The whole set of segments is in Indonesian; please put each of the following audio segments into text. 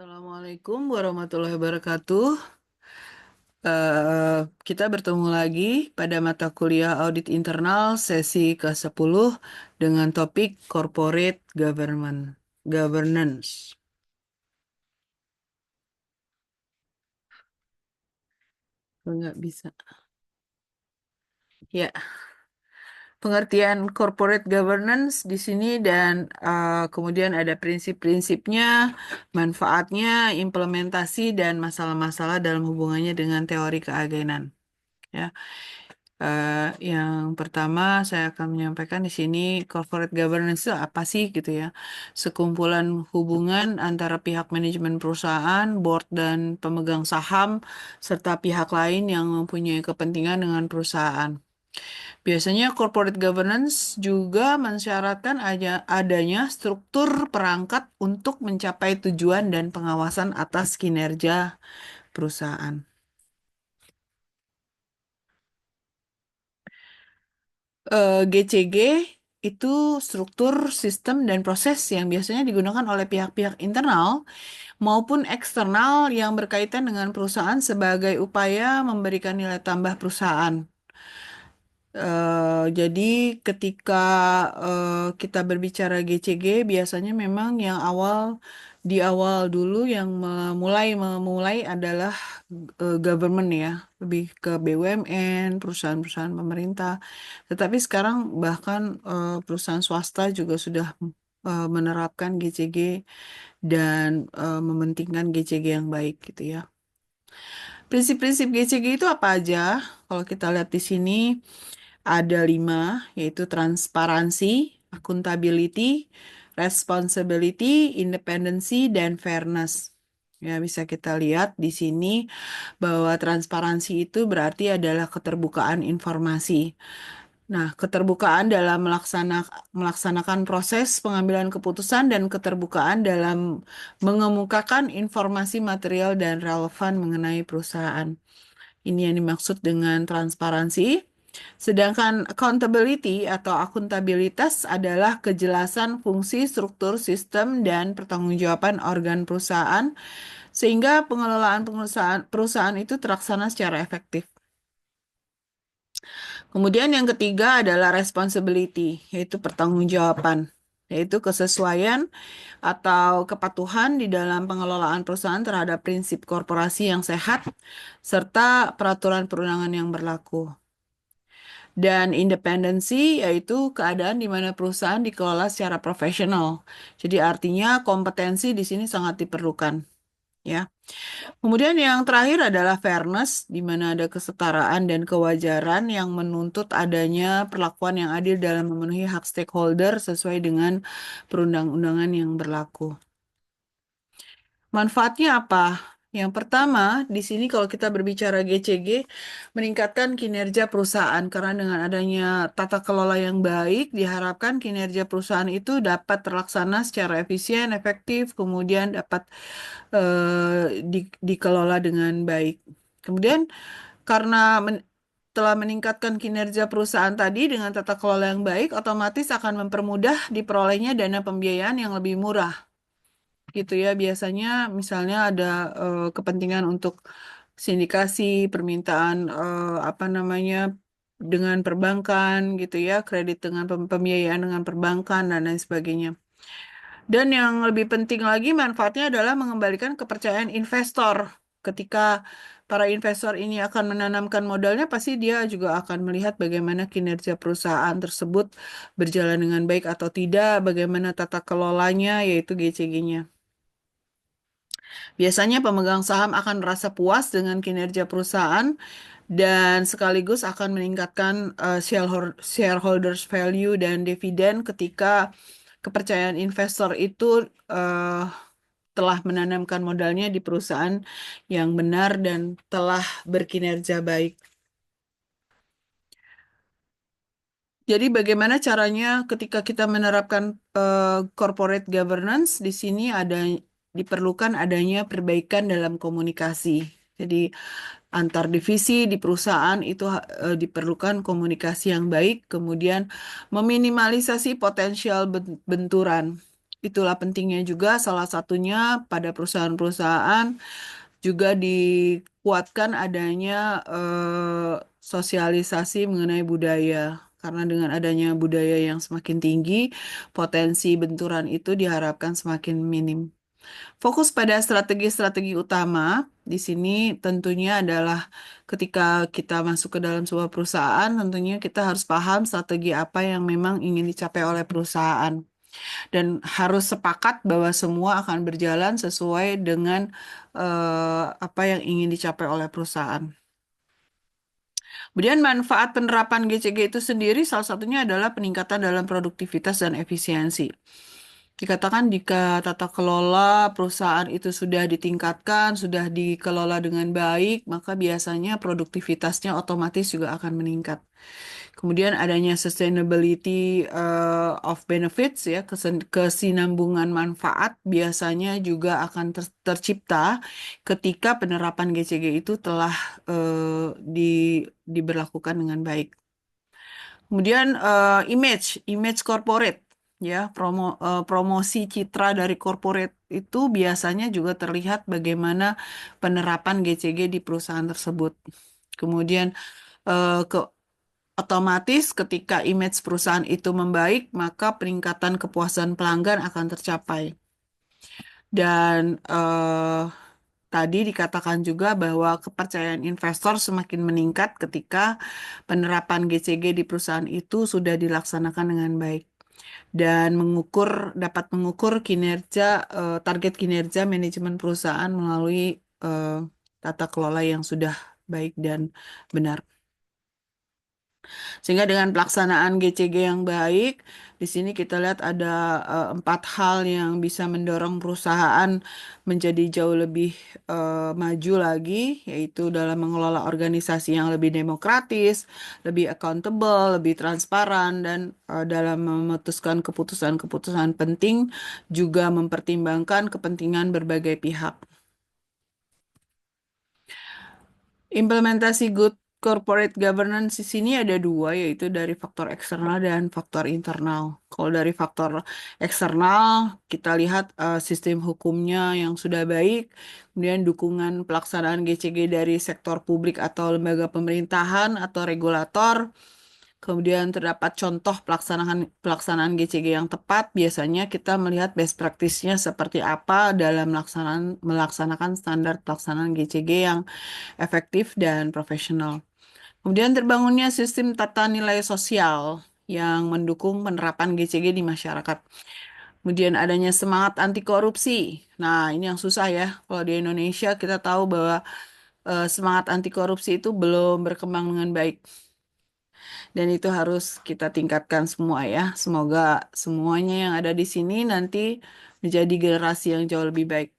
Assalamualaikum warahmatullahi wabarakatuh. Kita bertemu lagi pada mata kuliah Audit Internal sesi ke-10 dengan topik Corporate Governance. Nggak bisa. Ya, pengertian corporate governance di sini dan kemudian ada prinsip-prinsipnya, manfaatnya, implementasi, dan masalah-masalah dalam hubungannya dengan teori keagenan. Ya. Yang pertama saya akan menyampaikan di sini corporate governance itu apa sih gitu ya. Sekumpulan hubungan antara pihak manajemen perusahaan, board dan pemegang saham serta pihak lain yang mempunyai kepentingan dengan perusahaan. Biasanya corporate governance juga mensyaratkan adanya struktur perangkat untuk mencapai tujuan dan pengawasan atas kinerja perusahaan. GCG itu struktur, sistem, dan proses yang biasanya digunakan oleh pihak-pihak internal maupun eksternal yang berkaitan dengan perusahaan sebagai upaya memberikan nilai tambah perusahaan. Jadi ketika kita berbicara GCG, biasanya memang yang di awal dulu yang memulai adalah government ya, lebih ke BUMN, perusahaan-perusahaan pemerintah. Tetapi sekarang bahkan perusahaan swasta juga sudah menerapkan GCG dan mementingkan GCG yang baik gitu ya. Prinsip-prinsip GCG itu apa aja? Kalau kita lihat di sini ada 5, yaitu transparansi, accountability, responsibility, independency, dan fairness. Ya, bisa kita lihat di sini bahwa transparansi itu berarti adalah keterbukaan informasi. Nah, keterbukaan dalam melaksanakan proses pengambilan keputusan dan keterbukaan dalam mengemukakan informasi material dan relevan mengenai perusahaan. Ini yang dimaksud dengan transparansi. Sedangkan accountability atau akuntabilitas adalah kejelasan fungsi, struktur, sistem, dan pertanggungjawaban organ perusahaan sehingga pengelolaan perusahaan itu terlaksana secara efektif. Kemudian yang ketiga adalah responsibility, yaitu pertanggungjawaban, yaitu kesesuaian atau kepatuhan di dalam pengelolaan perusahaan terhadap prinsip korporasi yang sehat serta peraturan perundangan yang berlaku. Dan independensi yaitu keadaan di mana perusahaan dikelola secara profesional. Jadi artinya kompetensi di sini sangat diperlukan, ya. Kemudian yang terakhir adalah fairness, di mana ada kesetaraan dan kewajaran yang menuntut adanya perlakuan yang adil dalam memenuhi hak stakeholder sesuai dengan perundang-undangan yang berlaku. Manfaatnya apa? Yang pertama, di sini kalau kita berbicara GCG, meningkatkan kinerja perusahaan karena dengan adanya tata kelola yang baik, diharapkan kinerja perusahaan itu dapat terlaksana secara efisien, efektif, kemudian dapat dikelola dengan baik. Kemudian karena telah meningkatkan kinerja perusahaan tadi dengan tata kelola yang baik, otomatis akan mempermudah diperolehnya dana pembiayaan yang lebih murah gitu ya. Biasanya misalnya ada kepentingan untuk sindikasi, permintaan apa namanya dengan perbankan gitu ya, kredit dengan pembiayaan dengan perbankan dan lain sebagainya. Dan yang lebih penting lagi manfaatnya adalah mengembalikan kepercayaan investor. Ketika para investor ini akan menanamkan modalnya, pasti dia juga akan melihat bagaimana kinerja perusahaan tersebut berjalan dengan baik atau tidak, bagaimana tata kelolanya, yaitu GCG-nya. Biasanya pemegang saham akan merasa puas dengan kinerja perusahaan dan sekaligus akan meningkatkan shareholders value dan dividen ketika kepercayaan investor itu eh, telah menanamkan modalnya di perusahaan yang benar dan telah berkinerja baik. Jadi bagaimana caranya ketika kita menerapkan corporate governance, di sini diperlukan adanya perbaikan dalam komunikasi. Jadi antar divisi di perusahaan itu diperlukan komunikasi yang baik, kemudian meminimalisasi potensial benturan. Itulah pentingnya juga salah satunya pada perusahaan-perusahaan juga dikuatkan adanya sosialisasi mengenai budaya. Karena dengan adanya budaya yang semakin tinggi, potensi benturan itu diharapkan semakin minim. Fokus pada strategi-strategi utama di sini tentunya adalah ketika kita masuk ke dalam sebuah perusahaan, tentunya kita harus paham strategi apa yang memang ingin dicapai oleh perusahaan dan harus sepakat bahwa semua akan berjalan sesuai dengan apa yang ingin dicapai oleh perusahaan. Kemudian manfaat penerapan GCG itu sendiri salah satunya adalah peningkatan dalam produktivitas dan efisiensi. Dikatakan jika tata kelola perusahaan itu sudah ditingkatkan, sudah dikelola dengan baik, maka biasanya produktivitasnya otomatis juga akan meningkat. Kemudian adanya sustainability of benefits ya, kesinambungan manfaat biasanya juga akan tercipta ketika penerapan GCG itu telah diberlakukan dengan baik. Kemudian image corporate ya, promosi citra dari corporate itu biasanya juga terlihat bagaimana penerapan GCG di perusahaan tersebut. Kemudian ke otomatis ketika image perusahaan itu membaik, maka peningkatan kepuasan pelanggan akan tercapai. Dan tadi dikatakan juga bahwa kepercayaan investor semakin meningkat ketika penerapan GCG di perusahaan itu sudah dilaksanakan dengan baik dan dapat mengukur kinerja target kinerja manajemen perusahaan melalui eh, tata kelola yang sudah baik dan benar. Sehingga dengan pelaksanaan GCG yang baik, di sini kita lihat ada empat hal yang bisa mendorong perusahaan menjadi jauh lebih maju lagi, yaitu dalam mengelola organisasi yang lebih demokratis, lebih accountable, lebih transparan, dan dalam memutuskan keputusan-keputusan penting, juga mempertimbangkan kepentingan berbagai pihak. Implementasi good corporate governance di sini ada dua, yaitu dari faktor eksternal dan faktor internal. Kalau dari faktor eksternal, kita lihat sistem hukumnya yang sudah baik, kemudian dukungan pelaksanaan GCG dari sektor publik atau lembaga pemerintahan atau regulator, kemudian terdapat contoh pelaksanaan pelaksanaan GCG yang tepat. Biasanya kita melihat best practice-nya seperti apa dalam melaksanakan standar pelaksanaan GCG yang efektif dan profesional. Kemudian terbangunnya sistem tata nilai sosial yang mendukung penerapan GCG di masyarakat. Kemudian adanya semangat anti korupsi. Nah, ini yang susah ya. Kalau di Indonesia kita tahu bahwa semangat anti korupsi itu belum berkembang dengan baik. Dan itu harus kita tingkatkan semua ya. Semoga semuanya yang ada di sini nanti menjadi generasi yang jauh lebih baik.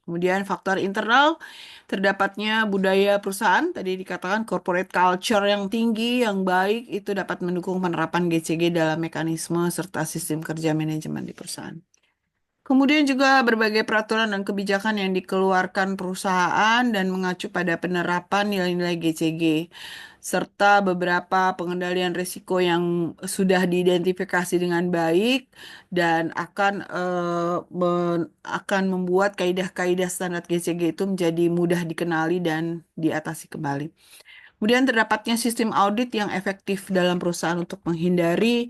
Kemudian faktor internal, terdapatnya budaya perusahaan, tadi dikatakan corporate culture yang tinggi, yang baik, itu dapat mendukung penerapan GCG dalam mekanisme serta sistem kerja manajemen di perusahaan. Kemudian juga berbagai peraturan dan kebijakan yang dikeluarkan perusahaan dan mengacu pada penerapan nilai-nilai GCG, serta beberapa pengendalian risiko yang sudah diidentifikasi dengan baik dan akan membuat kaidah-kaidah standar GCG itu menjadi mudah dikenali dan diatasi kembali. Kemudian terdapatnya sistem audit yang efektif dalam perusahaan untuk menghindari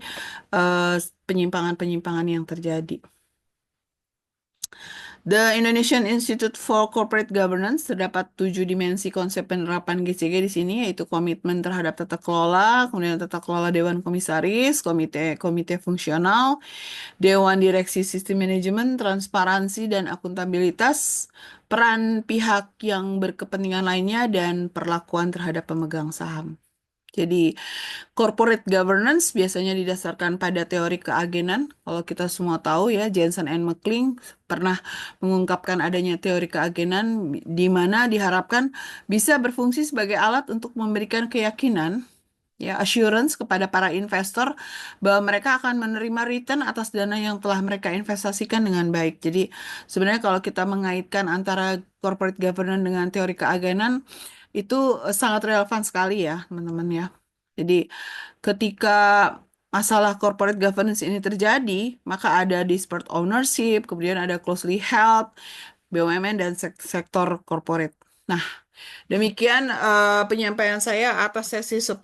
eh, penyimpangan-penyimpangan yang terjadi. The Indonesian Institute for Corporate Governance terdapat 7 dimensi konsep penerapan GCG di sini, yaitu komitmen terhadap tata kelola, kemudian tata kelola Dewan Komisaris, komite fungsional, Dewan Direksi Sistem Manajemen, transparansi dan akuntabilitas, peran pihak yang berkepentingan lainnya, dan perlakuan terhadap pemegang saham. Jadi, corporate governance biasanya didasarkan pada teori keagenan. Kalau kita semua tahu ya, Jensen and McLean pernah mengungkapkan adanya teori keagenan di mana diharapkan bisa berfungsi sebagai alat untuk memberikan keyakinan, ya, assurance kepada para investor bahwa mereka akan menerima return atas dana yang telah mereka investasikan dengan baik. Jadi, sebenarnya kalau kita mengaitkan antara corporate governance dengan teori keagenan, itu sangat relevan sekali ya, teman-teman ya. Jadi ketika masalah corporate governance ini terjadi, maka ada disparate ownership, kemudian ada closely held, BUMN, dan sektor corporate. Nah, demikian penyampaian saya atas sesi 10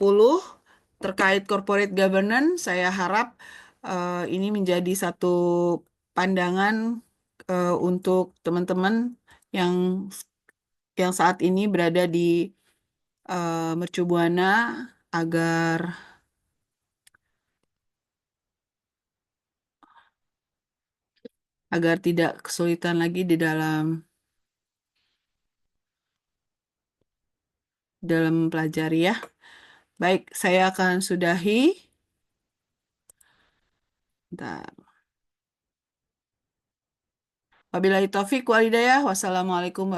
terkait corporate governance. Saya harap ini menjadi satu pandangan untuk teman-teman yang saat ini berada di Mercu Buana agar tidak kesulitan lagi di dalam mempelajari ya. Baik, saya akan sudahi. Bentar. Wabillahi taufik wal hidayah. Wassalamualaikum